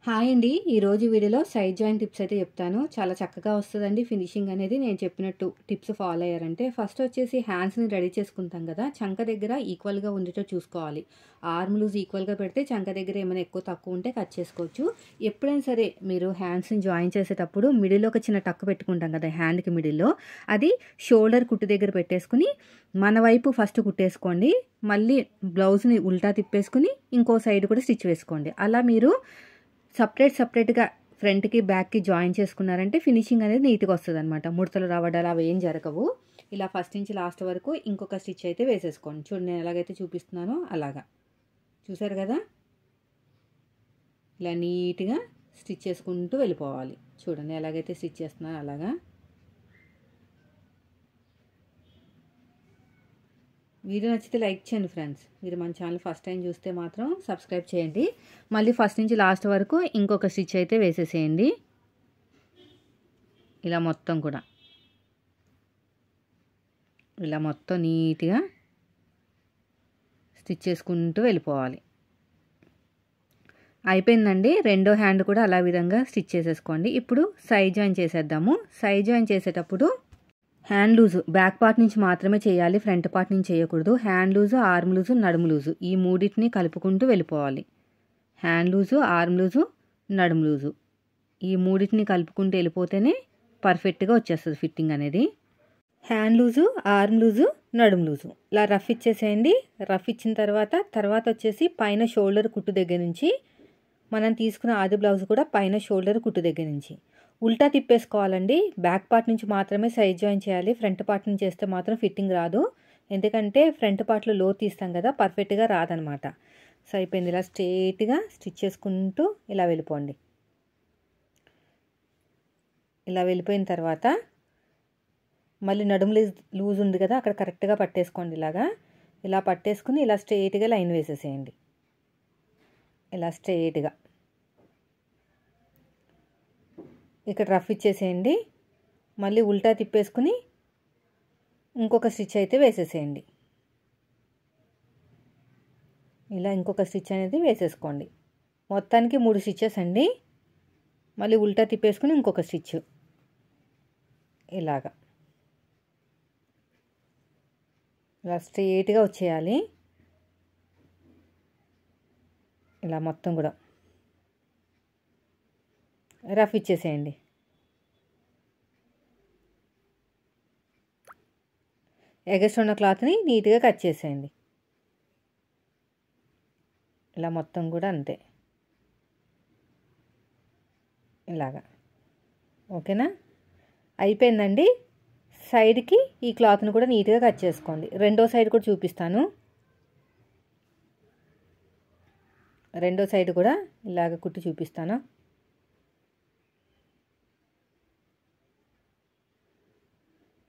Hi అండి. ఈరోజు వీడియోలో సైడ్ జాయింట్ టిప్స్ అయితే చెప్తాను. చాలా చక్కగా వస్తదండి ఫినిషింగ్ అనేది. నేను చెప్పినట్టు టిప్స్ ఫాలో అయ్యారంటే ఫస్ట్ వచ్చేసి హ్యాండ్స్‌ని రెడీ చేసుకుంటాం కదా! చంక దగ్గర ఈక్వల్‌గా ఉండేటట్టు చూసుకోవాలి. ఆర్మ్ లూజ్ ఈక్వల్‌గా పెడితే చంక దగ్గర ఏమైనా ఎక్కువ తక్కువ ఉంటే కట్ చేసుకోవచ్చు. ఎప్పుడైనా సరే మీరు హ్యాండ్స్‌ని జాయిన్ చేసేటప్పుడు మిడిల్‌లో ఒక చిన్న టక్ పెట్టుకుంటాం కదా! హ్యాండ్‌కి మిడిల్‌లో అది షోల్డర్ కుట్టు దగ్గర పెట్టేసుకొని మన వైపు ఫస్ట్ కుట్టేసుకోండి. మళ్ళీ బ్లౌజ్‌ని ఉల్టా తిప్పేసుకొని ఇంకో సైడ్ కూడా స్టిచ్ వేసుకోండి. అలా మీరు సెపరేట్‌గా ఫ్రంట్‌కి, బ్యాక్‌కి జాయిన్ చేసుకున్నారంటే ఫినిషింగ్ అనేది నీట్‌గా వస్తదనమాట. ముడతలు రావడాలు అవేం జరగవు. ఇలా ఫస్ట్ నుంచి లాస్ట్ వరకు ఇంకొక స్టిచ్ అయితే వేసేసుకోండి. చూడండి నేను ఎలాగైతే చూపిస్తున్నానో అలాగా. చూసారు కదా! ఇలా నీట్‌గా స్టిచ్ చేసుకుంటూ వెళ్ళిపోవాలి. చూడండి ఎలాగైతే స్టిచ్ చేస్తున్నానో అలాగా. వీడియో నచ్చితే లైక్ చేయండి ఫ్రెండ్స్. మీరు మన ఛానల్ ఫస్ట్ టైం చూస్తే మాత్రం సబ్స్క్రైబ్ చేయండి. మళ్ళీ ఫస్ట్ నుంచి లాస్ట్ వరకు ఇంకొక స్టిచ్ అయితే వేసేసేయండి. ఇలా మొత్తం కూడా. ఇలా మొత్తం నీట్‌గా స్టిచ్ చేసుకుంటూ వెళ్ళిపోవాలి. అయిపోయిందండి. రెండో హ్యాండ్ కూడా అలా విధంగా స్టిచ్ చేసేసుకోండి. ఇప్పుడు సైడ్ జాయిన్ చేసేద్దాము. సైడ్ జాయిన్ చేసేటప్పుడు హ్యాండ్ లూజు బ్యాక్ పార్ట్ నుంచి మాత్రమే చేయాలి. ఫ్రంట్ పార్ట్ నుంచి చేయకూడదు. హ్యాండ్ లూజు, ఆర్మ్ లూజు, నడుము లూజు ఈ మూడింటిని కలుపుకుంటూ వెళ్ళిపోవాలి. హ్యాండ్ లూజు, ఆర్మ్ లూజు, నడుము లూజు ఈ మూడింటిని కలుపుకుంటూ వెళ్ళిపోతేనే పర్ఫెక్ట్గా వచ్చేస్తుంది ఫిట్టింగ్ అనేది. హ్యాండ్ లూజు, ఆర్మ్ లూజు, నడుము లూజు ఇలా రఫ్ ఇచ్చేసేయండి. రఫ్ ఇచ్చిన తర్వాత వచ్చేసి పైన షోల్డర్ కుట్టు దగ్గర నుంచి మనం తీసుకున్న ఆది బ్లౌజ్ కూడా పైన షోల్డర్ కుట్టు దగ్గర నుంచి ఉల్టా తిప్పేసుకోవాలండి. బ్యాక్ పార్ట్ నుంచి మాత్రమే సైడ్ జాయిన్ చేయాలి. ఫ్రంట్ పార్ట్ నుంచి చేస్తే మాత్రం ఫిట్టింగ్ రాదు. ఎందుకంటే ఫ్రంట్ పార్ట్లో లో తీస్తాం కదా, పర్ఫెక్ట్గా రాదనమాట. సో అయిపోయింది. ఇలా స్ట్రేట్గా స్టిచ్ చేసుకుంటూ ఇలా వెళ్ళిపోండి. ఇలా వెళ్ళిపోయిన తర్వాత మళ్ళీ నడుము లూజ్ ఉంది కదా, అక్కడ కరెక్ట్గా పట్టేసుకోండి. ఇలా పట్టేసుకుని ఇలా స్ట్రేట్గా లైన్ వేసేసేయండి. ఇలా స్ట్రేట్గా ఇక్కడ రఫ్ ఇచ్చేసేయండి. మళ్ళీ ఉల్టా తిప్పేసుకుని ఇంకొక స్టిచ్ అయితే వేసేసేయండి. ఇలా ఇంకొక స్టిచ్ అనేది వేసేసుకోండి. మొత్తానికి 3 స్టిచెస్ అండి. మళ్ళీ ఉల్టా తిప్పేసుకుని ఇంకొక స్టిచ్ ఇలా స్ట్రెయిట్గా వచ్చేయాలి. ఇలా మొత్తం కూడా రఫ్ ఇచ్చేసేయండి. ఎగస్ట్ ఉన్న క్లాత్ని నీట్గా కట్ చేసేయండి. ఇలా మొత్తం కూడా అంతే. ఇలాగా ఓకేనా? అయిపోయిందండి. సైడ్కి ఈ క్లాత్ని కూడా నీట్గా కట్ చేసుకోండి. రెండో సైడ్ కూడా చూపిస్తాను. రెండో సైడ్ కూడా ఇలాగ కుట్టి చూపిస్తాను.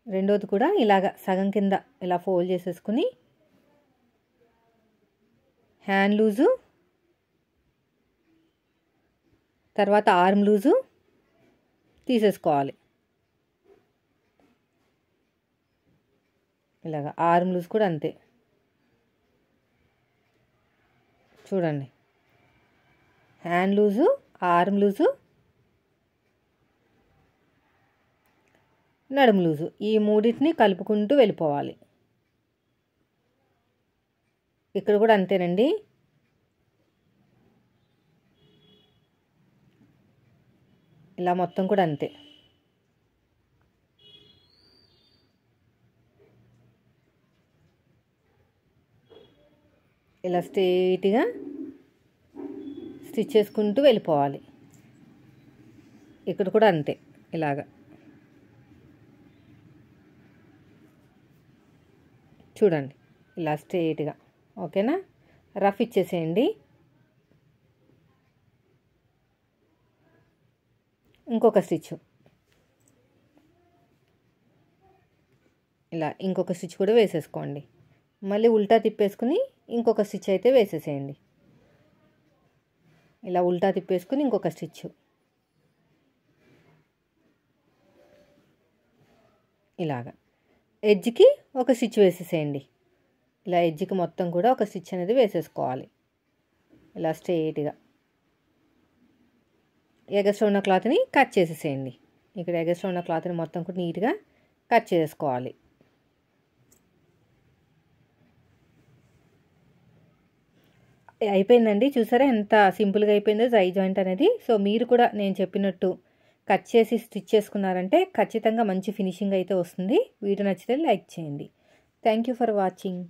రెండోది కూడా ఇలాగ సగం కింద ఇలా ఫోల్డ్ చేసేసుకుని హ్యాండ్ లూజు, తర్వాత ఆర్మ్ లూజు తీసేసుకోవాలి. ఇలాగ ఆర్మ్ లూజ్ కూడా అంతే. చూడండి, హ్యాండ్ లూజు, ఆర్మ్ లూజు, నడుము లూజు ఈ మూడింటిని కలుపుకుంటూ వెళ్ళిపోవాలి. ఇక్కడ కూడా అంతేనండి. ఇలా మొత్తం కూడా అంతే. ఇలా స్ట్రెయిట్గా స్టిచ్ చేసుకుంటూ వెళ్ళిపోవాలి. ఇక్కడ కూడా అంతే. ఇలాగా చూడండి, ఇలా స్ట్రెయిట్గా. ఓకేనా? రఫ్ ఇచ్చేసేయండి. ఇంకొక స్టిచ్ ఇలా ఇంకొక స్టిచ్ కూడా వేసేసుకోండి. మళ్ళీ ఉల్టా తిప్పేసుకుని ఇంకొక స్టిచ్ అయితే వేసేసేయండి. ఇలా ఉల్టా తిప్పేసుకుని ఇంకొక స్టిచ్ ఇలాగా ఎడ్జ్కి ఒక స్టిచ్ వేసేసేయండి. ఇలా ఎడ్జ్కి మొత్తం కూడా ఒక స్టిచ్ అనేది వేసేసుకోవాలి. ఇలా స్ట్రెయిట్గా ఎగస్ట్రా ఉన్న క్లాత్ని కట్ చేసేసేయండి. ఇక్కడ ఎగస్ట్రా ఉన్న క్లాత్ని మొత్తం కూడా నీట్గా కట్ చేసుకోవాలి. అయిపోయిందండి. చూసారా ఎంత సింపుల్గా అయిపోయిందో సై జాయింట్ అనేది. సో మీరు కూడా నేను చెప్పినట్టు కట్ చేసి స్టిచ్ చేసుకున్నారంటే ఖచ్చితంగా మంచి ఫినిషింగ్ అయితే వస్తుంది. వీడియో నచ్చితే లైక్ చేయండి. Thank you for watching.